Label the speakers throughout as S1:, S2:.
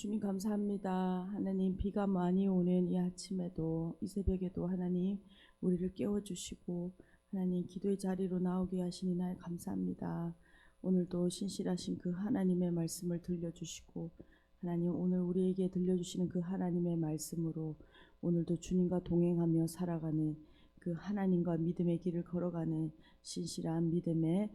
S1: 주님 감사합니다. 하나님 비가 많이 오는 이 아침에도 이 새벽에도 하나님 우리를 깨워주시고 하나님 기도의 자리로 나오게 하시니 날 감사합니다. 오늘도 신실하신 그 하나님의 말씀을 들려주시고 하나님 오늘 우리에게 들려주시는 그 하나님의 말씀으로 오늘도 주님과 동행하며 살아가는 그 하나님과 믿음의 길을 걸어가는 신실한 믿음의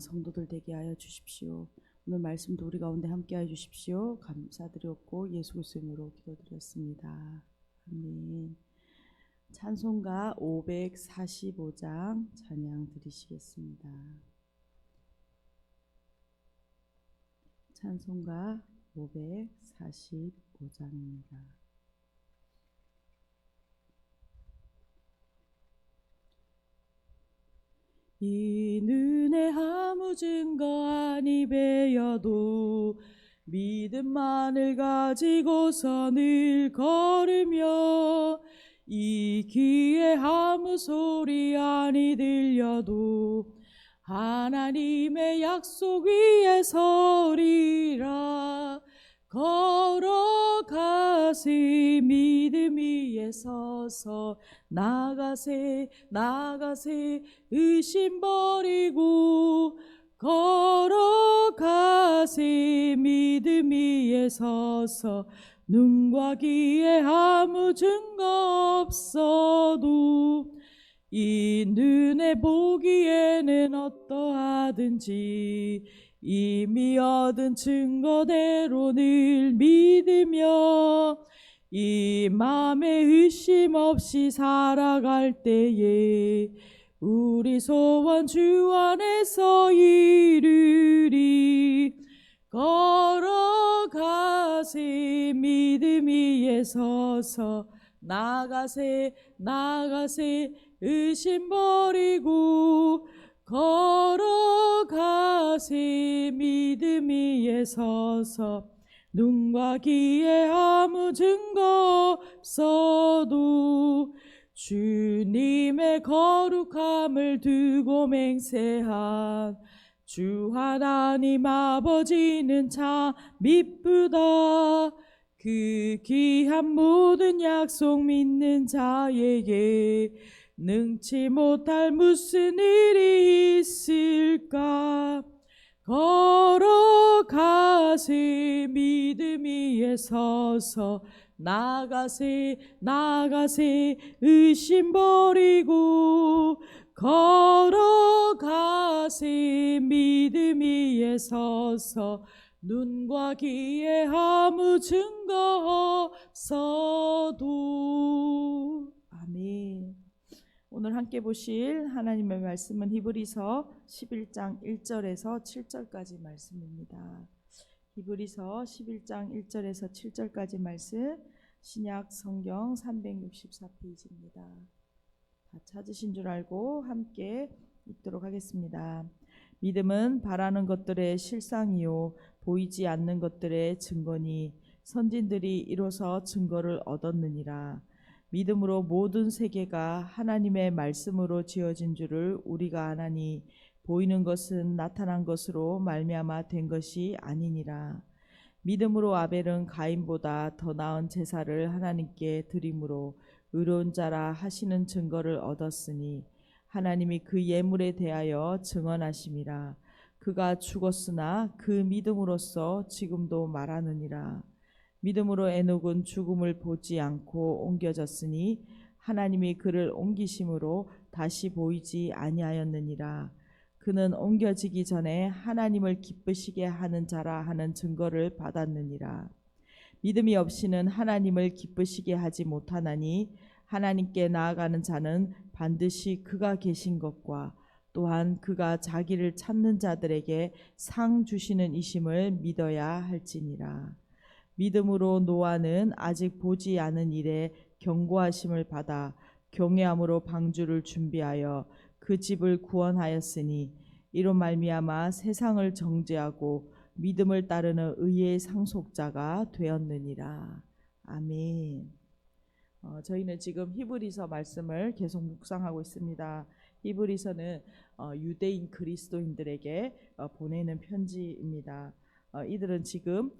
S1: 성도들 되게 하여 주십시오. 오늘 말씀도 우리 가운데 함께해 주십시오. 감사드렸고 예수 그리스도 이름으로 기도드렸습니다. 아멘. 찬송가 545장 찬양 드리시겠습니다. 찬송가 545장입니다. 이 눈에 아무 증거 아니 베어도 믿음만을 가지고서 늘 걸으며 이 귀에 아무 소리 아니 들려도 하나님의 약속 위에 서리라. 걸어가세 믿음 위에 서서 나가세 의심 버리고 걸어가세 믿음 위에 서서 눈과 귀에 아무 증거 없어도 이 눈에 보기에는 어떠하든지 이미 얻은 증거대로 늘 믿으며 이 맘에 의심 없이 살아갈 때에 우리 소원 주 안에서 이루리. 걸어가세 믿음 위에 서서 나가세 의심 버리고 걸어가세 믿음 위에 서서 눈과 귀에 아무 증거 없어도 주님의 거룩함을 두고 맹세한 주 하나님 아버지는 참 미쁘다. 그 귀한 모든 약속 믿는 자에게 능치 못할 무슨 일이 있을까. 걸어가세 믿음 위에 서서 나가세 의심 버리고 걸어가세 믿음 위에 서서 눈과 귀에 아무 증거 없어도. 아멘. 오늘 함께 보실 하나님의 말씀은 히브리서 11장 1절에서 7절까지 말씀입니다. 히브리서 11장 1절에서 7절까지 말씀, 신약 성경 364페이지입니다. 다 찾으신 줄 알고 함께 읽도록 하겠습니다. 믿음은 바라는 것들의 실상이요 보이지 않는 것들의 증거니 선진들이 이로써 증거를 얻었느니라. 믿음으로 모든 세계가 하나님의 말씀으로 지어진 줄을 우리가 아나니 보이는 것은 나타난 것으로 말미암아 된 것이 아니니라. 믿음으로 아벨은 가인보다 더 나은 제사를 하나님께 드림으로 의로운 자라 하시는 증거를 얻었으니 하나님이 그 예물에 대하여 증언하심이라. 그가 죽었으나 그 믿음으로써 지금도 말하느니라. 믿음으로 에녹은 죽음을 보지 않고 옮겨졌으니 하나님이 그를 옮기심으로 다시 보이지 아니하였느니라. 그는 옮겨지기 전에 하나님을 기쁘시게 하는 자라 하는 증거를 받았느니라. 믿음이 없이는 하나님을 기쁘시게 하지 못하나니 하나님께 나아가는 자는 반드시 그가 계신 것과 또한 그가 자기를 찾는 자들에게 상 주시는 이심을 믿어야 할지니라. 믿음으로 노아는 아직 보지 않은 일에 경고하심을 받아 경외함으로 방주를 준비하여 그 집을 구원하였으니 이로 말미암아 세상을 정죄하고 믿음을 따르는 의의 상속자가 되었느니라. 아멘. 저희는 지금 히브리서 말씀을 계속 묵상하고 있습니다. 히브리서는 유대인 그리스도인들에게 보내는 편지입니다. 이들은 지금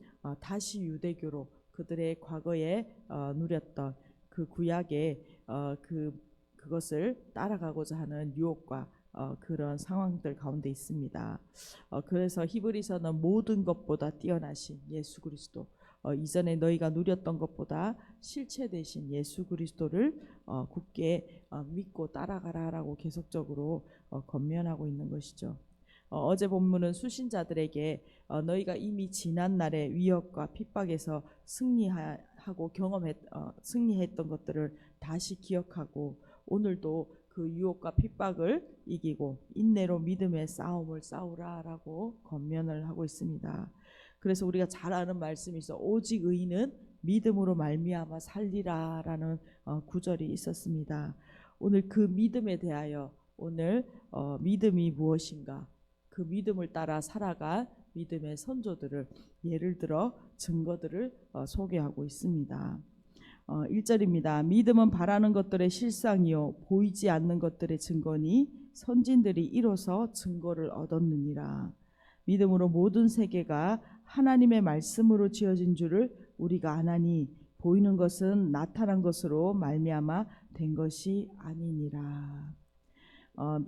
S1: 다시 유대교로 그들의 과거에 누렸던 그 구약의 그것을 따라가고자 하는 유혹과 그런 상황들 가운데 있습니다. 그래서 히브리서는 모든 것보다 뛰어나신 예수 그리스도, 이전에 너희가 누렸던 것보다 실체 되신 예수 그리스도를 굳게 믿고 따라가라라고 계속적으로 권면하고 있는 것이죠. 어제 본문은 수신자들에게 너희가 이미 지난 날의 위협과 핍박에서 승리하고 승리했던 것들을 다시 기억하고 오늘도 그 유혹과 핍박을 이기고 인내로 믿음의 싸움을 싸우라라고 권면을 하고 있습니다. 그래서 우리가 잘 아는 말씀이 있어 오직 의인은 믿음으로 말미암아 살리라라는 구절이 있었습니다. 오늘 그 믿음에 대하여 오늘 믿음이 무엇인가, 그 믿음을 따라 살아간 믿음의 선조들을 예를 들어 증거들을 소개하고 있습니다. 1절입니다. 믿음은 바라는 것들의 실상이요 보이지 않는 것들의 증거니 선진들이 이로써 증거를 얻었느니라. 믿음으로 모든 세계가 하나님의 말씀으로 지어진 줄을 우리가 아나니 보이는 것은 나타난 것으로 말미암아 된 것이 아니니라.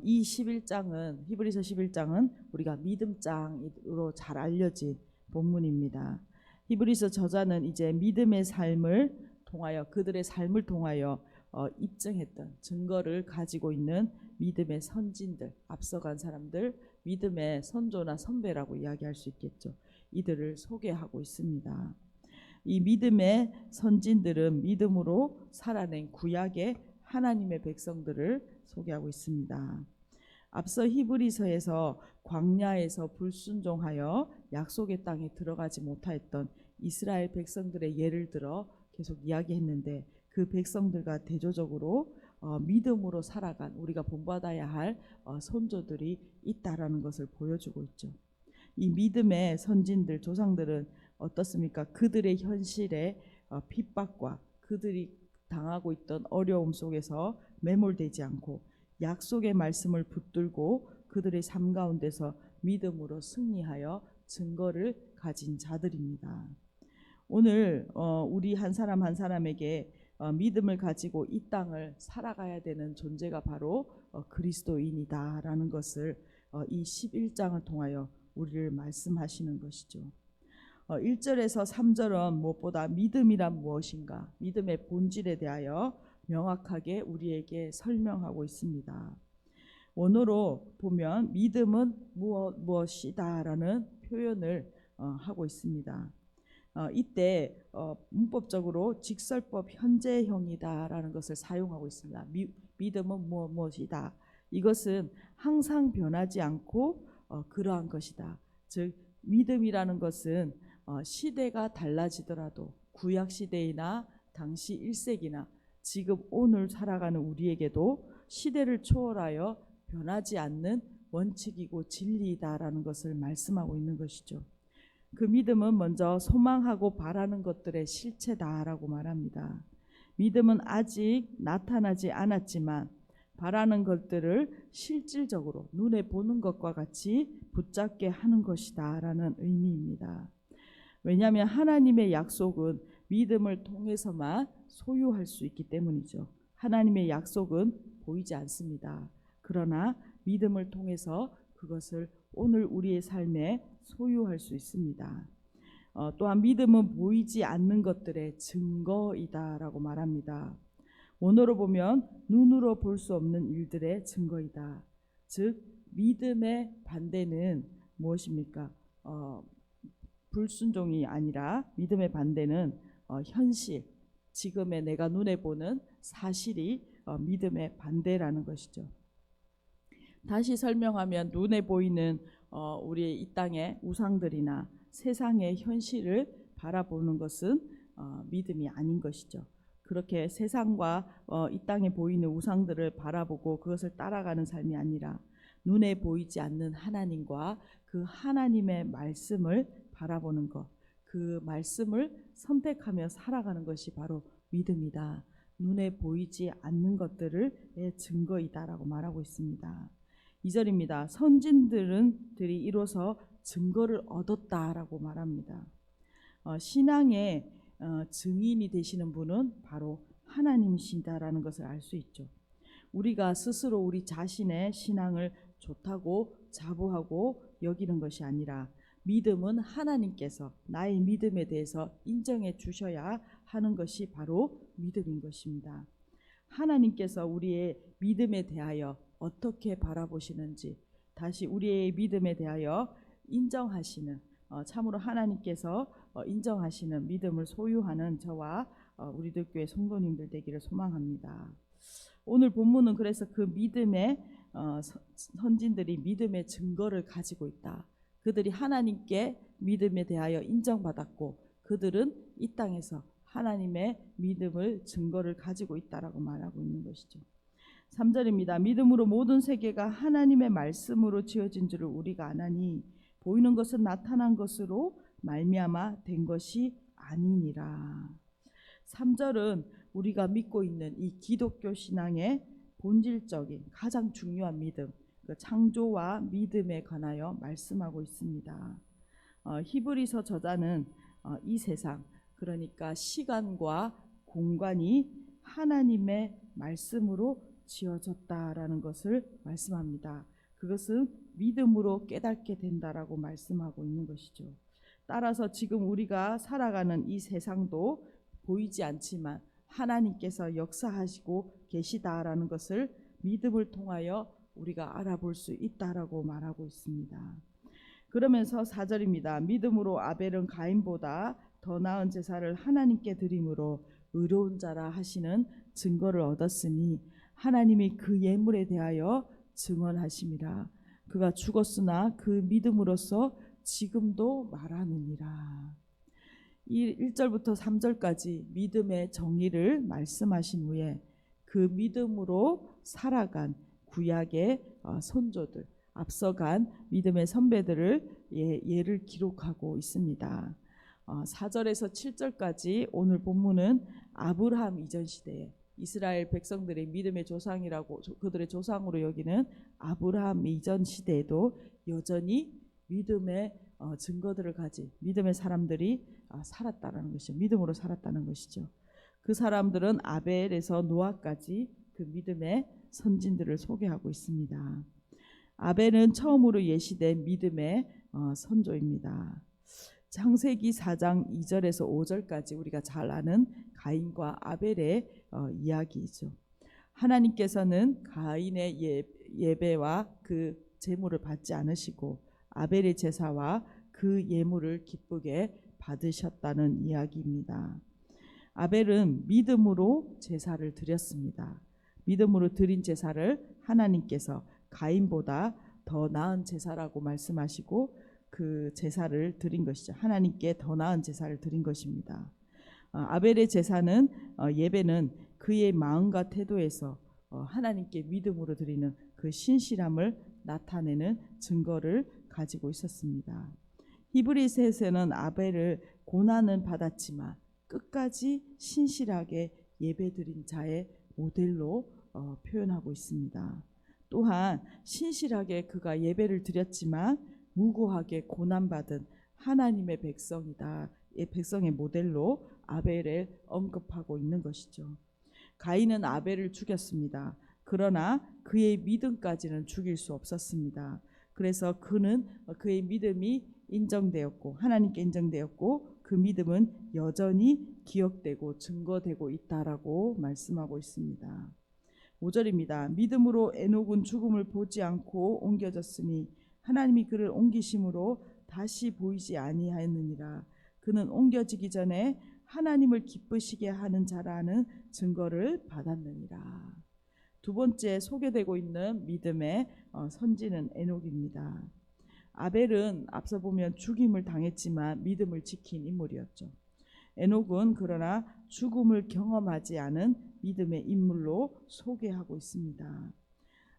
S1: 이 11장은 히브리서 11장은 우리가 믿음장으로 잘 알려진 본문입니다. 히브리서 저자는 이제 믿음의 삶을 통하여 그들의 삶을 통하여 입증했던 증거를 가지고 있는 믿음의 선진들, 앞서간 사람들, 믿음의 선조나 선배라고 이야기할 수 있겠죠. 이들을 소개하고 있습니다. 이 믿음의 선진들은 믿음으로 살아낸 구약의 하나님의 백성들을 소개하고 있습니다. 앞서 히브리서에서 광야에서 불순종하여 약속의 땅에 들어가지 못하였던 이스라엘 백성들의 예를 들어 계속 이야기했는데 그 백성들과 대조적으로 믿음으로 살아간 우리가 본받아야 할 선조들이 있다라는 것을 보여주고 있죠. 이 믿음의 선진들, 조상들은 어떻습니까? 그들의 현실의 핍박과 그들이 당하고 있던 어려움 속에서 매몰되지 않고 약속의 말씀을 붙들고 그들의 삶 가운데서 믿음으로 승리하여 증거를 가진 자들입니다. 오늘 우리 한 사람 한 사람에게 믿음을 가지고 이 땅을 살아가야 되는 존재가 바로 그리스도인이다라는 것을 이 11장을 통하여 우리를 말씀하시는 것이죠. 1절에서 3절은 무엇보다 믿음이란 무엇인가, 믿음의 본질에 대하여 명확하게 우리에게 설명하고 있습니다. 원어로 보면 믿음은 무엇이다라는 표현을 하고 있습니다. 이때 문법적으로 직설법 현재형이다라는 것을 사용하고 있습니다. 믿음은 무엇이다. 이것은 항상 변하지 않고 그러한 것이다. 즉 믿음이라는 것은 시대가 달라지더라도 구약 시대이나 당시 1세기나 지금 오늘 살아가는 우리에게도 시대를 초월하여 변하지 않는 원칙이고 진리이다라는 것을 말씀하고 있는 것이죠. 그 믿음은 먼저 소망하고 바라는 것들의 실체다라고 말합니다. 믿음은 아직 나타나지 않았지만 바라는 것들을 실질적으로 눈에 보는 것과 같이 붙잡게 하는 것이다라는 의미입니다. 왜냐하면 하나님의 약속은 믿음을 통해서만 소유할 수 있기 때문이죠. 하나님의 약속은 보이지 않습니다. 그러나 믿음을 통해서 그것을 오늘 우리의 삶에 소유할 수 있습니다. 또한 믿음은 보이지 않는 것들의 증거이다라고 말합니다. 원어로 보면 눈으로 볼 수 없는 일들의 증거이다. 즉 믿음의 반대는 무엇입니까? 불순종이 아니라 믿음의 반대는 현실, 지금의 내가 눈에 보는 사실이 믿음의 반대라는 것이죠. 다시 설명하면 눈에 보이는 우리의 이 땅의 우상들이나 세상의 현실을 바라보는 것은 믿음이 아닌 것이죠. 그렇게 세상과 이 땅에 보이는 우상들을 바라보고 그것을 따라가는 삶이 아니라 눈에 보이지 않는 하나님과 그 하나님의 말씀을 바라보는 것, 그 말씀을 선택하며 살아가는 것이 바로 믿음이다. 눈에 보이지 않는 것들의 증거이다라고 말하고 있습니다. 2절입니다. 선진들이 이로써 증거를 얻었다라고 말합니다. 신앙의 증인이 되시는 분은 바로 하나님이신다라는 것을 알 수 있죠. 우리가 스스로 우리 자신의 신앙을 좋다고 자부하고 여기는 것이 아니라 믿음은 하나님께서 나의 믿음에 대해서 인정해 주셔야 하는 것이 바로 믿음인 것입니다. 하나님께서 우리의 믿음에 대하여 어떻게 바라보시는지 다시 우리의 믿음에 대하여 인정하시는 참으로 하나님께서 인정하시는 믿음을 소유하는 저와 우리들 교회 성도님들 되기를 소망합니다. 오늘 본문은 그래서 그 믿음의 선진들이 믿음의 증거를 가지고 있다. 그들이 하나님께 믿음에 대하여 인정받았고 그들은 이 땅에서 하나님의 믿음을 증거를 가지고 있다라고 말하고 있는 것이죠. 3절입니다. 믿음으로 모든 세계가 하나님의 말씀으로 지어진 줄을 우리가 아나니 보이는 것은 나타난 것으로 말미암아 된 것이 아니니라. 3절은 우리가 믿고 있는 이 기독교 신앙의 본질적인 가장 중요한 믿음, 그 창조와 믿음에 관하여 말씀하고 있습니다. 히브리서 저자는 이 세상, 그러니까 시간과 공간이 하나님의 말씀으로 지어졌다라는 것을 말씀합니다. 그것은 믿음으로 깨닫게 된다라고 말씀하고 있는 것이죠. 따라서 지금 우리가 살아가는 이 세상도 보이지 않지만 하나님께서 역사하시고 계시다라는 것을 믿음을 통하여 우리가 알아볼 수 있다라고 말하고 있습니다. 그러면서 4절입니다. 믿음으로 아벨은 가인보다 더 나은 제사를 하나님께 드림으로 의로운 자라 하시는 증거를 얻었으니 하나님이 그 예물에 대하여 증언하심이라. 그가 죽었으나 그 믿음으로써 지금도 말하느니라. 1절부터 3절까지 믿음의 정의를 말씀하신 후에 그 믿음으로 살아간 구약의 선조들, 앞서간 믿음의 선배들을 예를 기록하고 있습니다. 4절에서 7절까지 오늘 본문은 아브라함 이전 시대에 이스라엘 백성들의 믿음의 조상이라고 그들의 조상으로 여기는 아브라함 이전 시대에도 여전히 믿음의 증거들을 가진 믿음의 사람들이 살았다는 것이죠. 믿음으로 살았다는 것이죠. 그 사람들은 아벨에서 노아까지 그 믿음의 선진들을 소개하고 있습니다. 아벨은 처음으로 예시된 믿음의 선조입니다. 창세기 4장 2절에서 5절까지 우리가 잘 아는 가인과 아벨의 이야기이죠. 하나님께서는 가인의 예배와 그 제물을 받지 않으시고 아벨의 제사와 그 예물을 기쁘게 받으셨다는 이야기입니다. 아벨은 믿음으로 제사를 드렸습니다. 믿음으로 드린 제사를 하나님께서 가인보다 더 나은 제사라고 말씀하시고 그 제사를 드린 것이죠. 하나님께 더 나은 제사를 드린 것입니다. 아벨의 제사는 예배는 그의 마음과 태도에서 하나님께 믿음으로 드리는 그 신실함을 나타내는 증거를 가지고 있었습니다. 히브리서에서는 아벨을 고난은 받았지만 끝까지 신실하게 예배드린 자의 모델로 표현하고 있습니다. 또한 신실하게 그가 예배를 드렸지만 무고하게 고난받은 하나님의 백성이다. 백성의 모델로 아벨을 언급하고 있는 것이죠. 가인은 아벨을 죽였습니다. 그러나 그의 믿음까지는 죽일 수 없었습니다. 그래서 그의 믿음이 인정되었고 하나님께 인정되었고 그 믿음은 여전히 기억되고 증거되고 있다라고 말씀하고 있습니다. 5절입니다. 믿음으로 에녹은 죽음을 보지 않고 옮겨졌으니 하나님이 그를 옮기심으로 다시 보이지 아니하였느니라. 그는 옮겨지기 전에 하나님을 기쁘시게 하는 자라는 증거를 받았느니라. 두 번째 소개되고 있는 믿음의 선지는 에녹입니다. 아벨은 앞서 보면 죽임을 당했지만 믿음을 지킨 인물이었죠. 에녹은 그러나 죽음을 경험하지 않은 믿음의 인물로 소개하고 있습니다.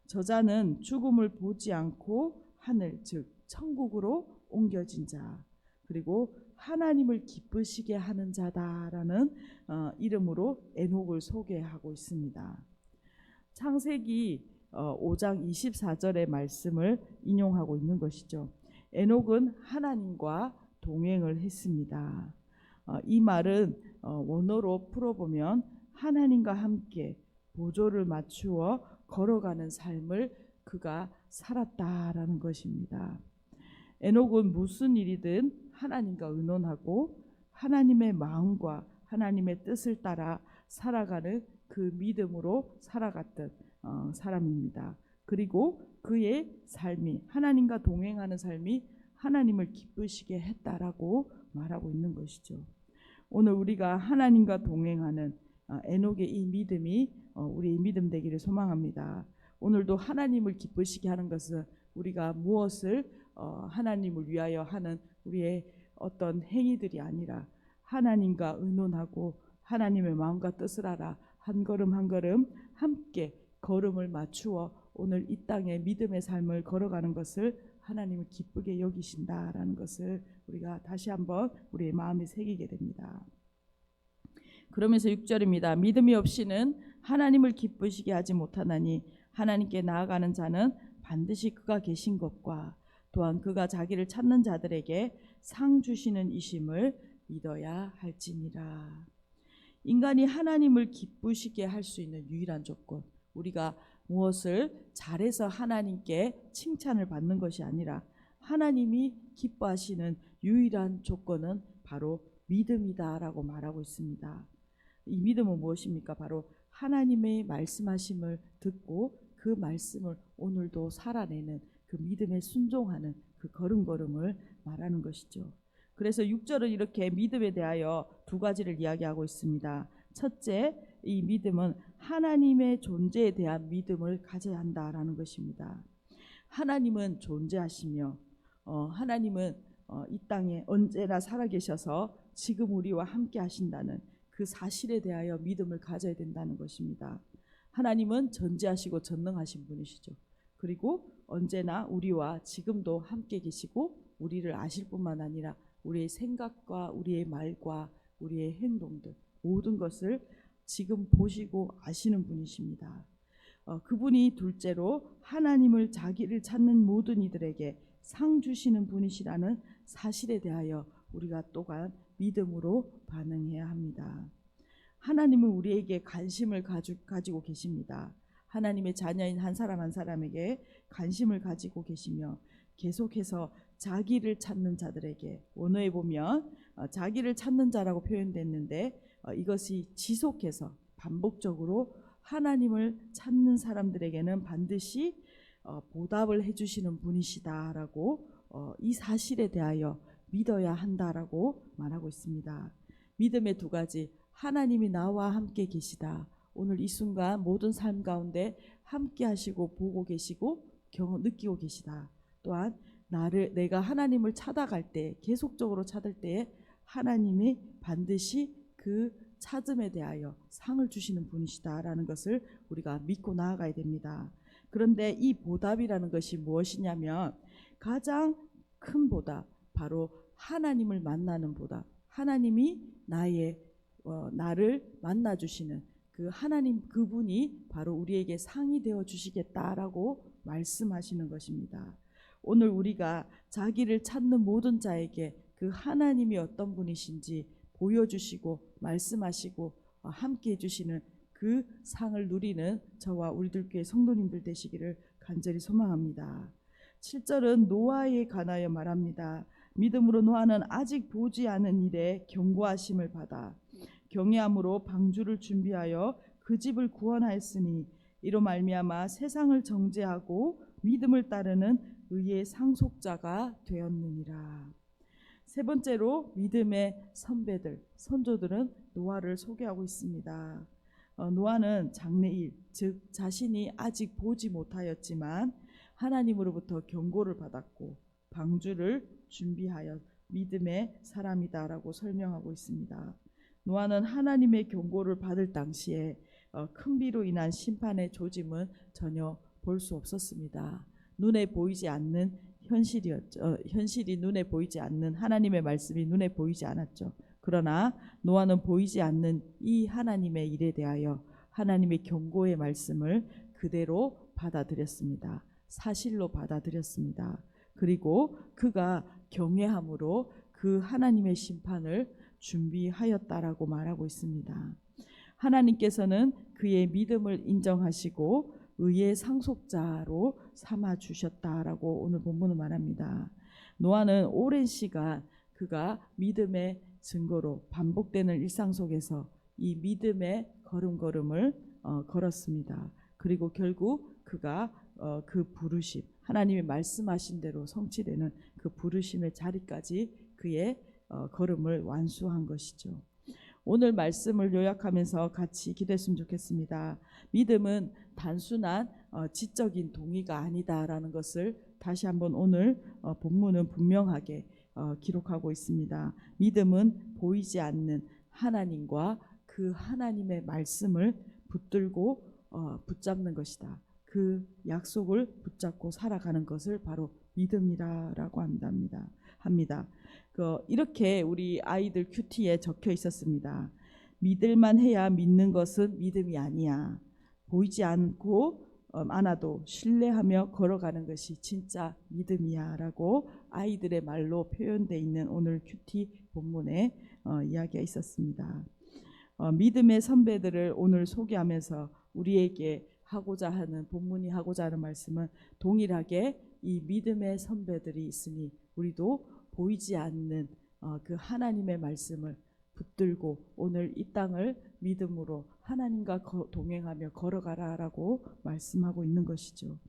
S1: 저자는 죽음을 보지 않고 하늘 즉 천국으로 옮겨진 자 그리고 하나님을 기쁘시게 하는 자다라는 이름으로 에녹을 소개하고 있습니다. 창세기 5장 24절의 말씀을 인용하고 있는 것이죠. 에녹은 하나님과 동행을 했습니다. 이 말은 원어로 풀어보면 하나님과 함께 보조를 맞추어 걸어가는 삶을 그가 살았다라는 것입니다. 에녹은 무슨 일이든 하나님과 의논하고 하나님의 마음과 하나님의 뜻을 따라 살아가는 그 믿음으로 살아갔던 사람입니다. 그리고 그의 삶이 하나님과 동행하는 삶이 하나님을 기쁘시게 했다라고 말하고 있는 것이죠. 오늘 우리가 하나님과 동행하는 에녹의 이 믿음이 우리의 믿음 되기를 소망합니다. 오늘도 하나님을 기쁘시게 하는 것은 우리가 무엇을 하나님을 위하여 하는 우리의 어떤 행위들이 아니라 하나님과 의논하고 하나님의 마음과 뜻을 알아 한 걸음 한 걸음 함께 걸음을 맞추어 오늘 이 땅에 믿음의 삶을 걸어가는 것을 하나님을 기쁘게 여기신다라는 것을 우리가 다시 한번 우리의 마음에 새기게 됩니다. 그러면서 6절입니다. 믿음이 없이는 하나님을 기쁘시게 하지 못하나니 하나님께 나아가는 자는 반드시 그가 계신 것과 또한 그가 자기를 찾는 자들에게 상 주시는 이심을 믿어야 할지니라. 인간이 하나님을 기쁘시게 할 수 있는 유일한 조건, 우리가 무엇을 잘해서 하나님께 칭찬을 받는 것이 아니라 하나님이 기뻐하시는 유일한 조건은 바로 믿음이다라고 말하고 있습니다. 이 믿음은 무엇입니까? 바로 하나님의 말씀하심을 듣고 그 말씀을 오늘도 살아내는 그 믿음에 순종하는 그 걸음걸음을 말하는 것이죠. 그래서 6절은 이렇게 믿음에 대하여 두 가지를 이야기하고 있습니다. 첫째, 이 믿음은 하나님의 존재에 대한 믿음을 가져야 한다라는 것입니다. 하나님은 존재하시며 하나님은 이 땅에 언제나 살아계셔서 지금 우리와 함께 하신다는 그 사실에 대하여 믿음을 가져야 된다는 것입니다. 하나님은 전지하시고 전능하신 분이시죠. 그리고 언제나 우리와 지금도 함께 계시고 우리를 아실 뿐만 아니라 우리의 생각과 우리의 말과 우리의 행동들 모든 것을 지금 보시고 아시는 분이십니다. 그분이 둘째로 하나님을 자기를 찾는 모든 이들에게 상 주시는 분이시라는 사실에 대하여 우리가 또한 믿음으로 반응해야 합니다. 하나님은 우리에게 관심을 가지고 계십니다. 하나님의 자녀인 한 사람 한 사람에게 관심을 가지고 계시며 계속해서 자기를 찾는 자들에게, 원어에 보면 자기를 찾는 자라고 표현됐는데 이것이 지속해서 반복적으로 하나님을 찾는 사람들에게는 반드시 보답을 해주시는 분이시다라고 이 사실에 대하여 믿어야 한다라고 말하고 있습니다. 믿음의 두 가지, 하나님이 나와 함께 계시다. 오늘 이 순간 모든 삶 가운데 함께 하시고 보고 계시고 느끼고 계시다. 또한 내가 하나님을 찾아갈 때, 계속적으로 찾을 때에 하나님이 반드시 그 찾음에 대하여 상을 주시는 분이시다라는 것을 우리가 믿고 나아가야 됩니다. 그런데 이 보답이라는 것이 무엇이냐면 가장 큰 보답, 바로 하나님을 만나는 보답, 하나님이 나를 만나 주시는 그 하나님, 그분이 바로 우리에게 상이 되어 주시겠다라고 말씀하시는 것입니다. 오늘 우리가 자기를 찾는 모든 자에게 그 하나님이 어떤 분이신지 보여주시고 말씀하시고 함께 해주시는 그 상을 누리는 저와 우리들 교회 성도님들 되시기를 간절히 소망합니다. 7절은 노아에 관하여 말합니다. 믿음으로 노아는 아직 보지 않은 일에 경고하심을 받아 경외함으로 방주를 준비하여 그 집을 구원하였으니 이로 말미암아 세상을 정죄하고 믿음을 따르는 의의 상속자가 되었느니라. 세 번째로 믿음의 선배들, 선조들은 노아를 소개하고 있습니다. 노아는 장래일, 즉 자신이 아직 보지 못하였지만 하나님으로부터 경고를 받았고 방주를 준비하여 믿음의 사람이다라고 설명하고 있습니다. 노아는 하나님의 경고를 받을 당시에 큰 비로 인한 심판의 조짐은 전혀 볼 수 없었습니다. 눈에 보이지 않는 현실이었죠. 현실이 눈에 보이지 않는 하나님의 말씀이 눈에 보이지 않았죠. 그러나 노아는 보이지 않는 이 하나님의 일에 대하여 하나님의 경고의 말씀을 그대로 받아들였습니다. 사실로 받아들였습니다. 그리고 그가 경외함으로 그 하나님의 심판을 준비하였다라고 말하고 있습니다. 하나님께서는 그의 믿음을 인정하시고 의의 상속자로 삼아 주셨다라고 오늘 본문은 말합니다. 노아는 오랜 시간 그가 믿음의 증거로 반복되는 일상 속에서 이 믿음의 걸음걸음을 걸었습니다. 그리고 결국 그가 그 부르심, 하나님이 말씀하신 대로 성취되는 그 부르심의 자리까지 그의 걸음을 완수한 것이죠. 오늘 말씀을 요약하면서 같이 기도했으면 좋겠습니다. 믿음은 단순한 지적인 동의가 아니다라는 것을 다시 한번 오늘 본문은 분명하게 기록하고 있습니다. 믿음은 보이지 않는 하나님과 그 하나님의 말씀을 붙들고 붙잡는 것이다. 그 약속을 붙잡고 살아가는 것을 바로 믿음이라고 합니다. 이렇게 우리 아이들 큐티에 적혀 있었습니다. 믿을만 해야 믿는 것은 믿음이 아니야. 보이지 않아도 신뢰하며 걸어가는 것이 진짜 믿음이야 라고 아이들의 말로 표현되어 있는 오늘 큐티 본문에 이야기가 있었습니다. 믿음의 선배들을 오늘 소개하면서 우리에게 하고자 하는 본문이 하고자 하는 말씀은 동일하게 이 믿음의 선배들이 있으니 우리도 보이지 않는 그 하나님의 말씀을 붙들고 오늘 이 땅을 믿음으로 하나님과 동행하며 걸어가라라고 말씀하고 있는 것이죠.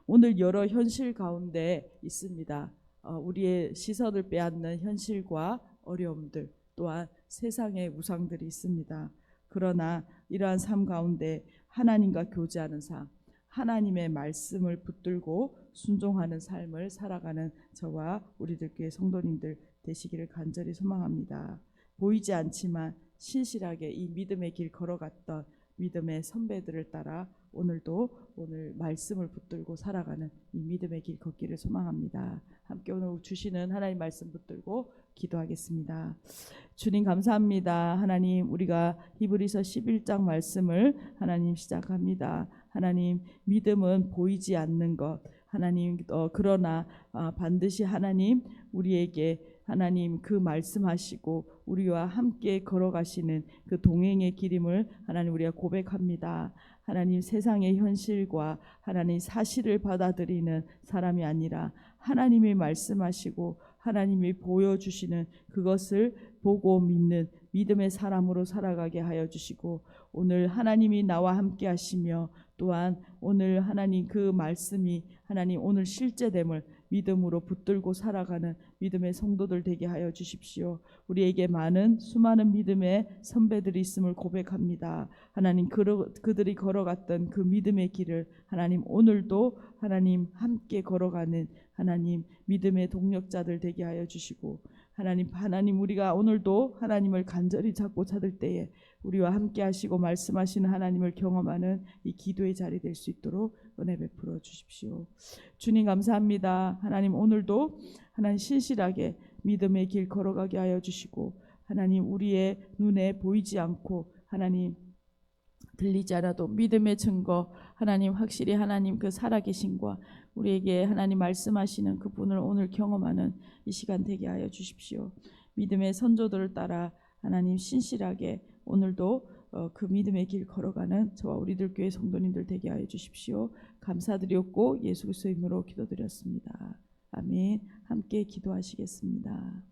S1: 오늘 여러 현실 가운데 있습니다. 우리의 시선을 빼앗는 현실과 어려움들 또한 세상의 우상들이 있습니다. 그러나 이러한 삶 가운데 하나님과 교제하는 삶, 하나님의 말씀을 붙들고 순종하는 삶을 살아가는 저와 우리들 교회 성도님들 되시기를 간절히 소망합니다. 보이지 않지만 신실하게 이 믿음의 길 걸어갔던 믿음의 선배들을 따라 오늘 말씀을 붙들고 살아가는 이 믿음의 길 걷기를 소망합니다. 함께 오늘 주시는 하나님 말씀 붙들고 기도하겠습니다. 주님 감사합니다. 하나님 우리가 히브리서 11장 말씀을 하나님 시작합니다. 하나님 믿음은 보이지 않는 것 하나님 그러나 반드시 하나님 우리에게 하나님 그 말씀하시고 우리와 함께 걸어가시는 그 동행의 길임을 하나님 우리가 고백합니다. 하나님 세상의 현실과 하나님 사실을 받아들이는 사람이 아니라 하나님이 말씀하시고 하나님이 보여주시는 그것을 보고 믿는 믿음의 사람으로 살아가게 하여 주시고 오늘 하나님이 나와 함께 하시며 또한 오늘 하나님 그 말씀이 하나님 오늘 실제됨을 믿음으로 붙들고 살아가는 믿음의 성도들 되게 하여 주십시오. 우리에게 수많은 믿음의 선배들이 있음을 고백합니다. 하나님 그들이 걸어갔던 그 믿음의 길을 하나님 오늘도 하나님 함께 걸어가는 하나님 믿음의 동력자들 되게 하여 주시고 하나님 우리가 오늘도 하나님을 간절히 잡고 찾을 때에 우리와 함께 하시고 말씀하시는 하나님을 경험하는 이 기도의 자리 될 수 있도록 은혜 베풀어 주십시오. 주님 감사합니다. 하나님 오늘도 하나님 신실하게 믿음의 길 걸어가게 하여 주시고 하나님 우리의 눈에 보이지 않고 하나님 들리지 않아도 믿음의 증거 하나님 확실히 하나님 그 살아계신과 우리에게 하나님 말씀하시는 그분을 오늘 경험하는 이 시간 되게 하여 주십시오. 믿음의 선조들을 따라 하나님 신실하게 오늘도 그 믿음의 길 걸어가는 저와 우리들 교회 성도님들 되게 하여 주십시오. 감사드렸고 예수 그리스도의 이름으로 기도드렸습니다. 아멘. 함께 기도하시겠습니다.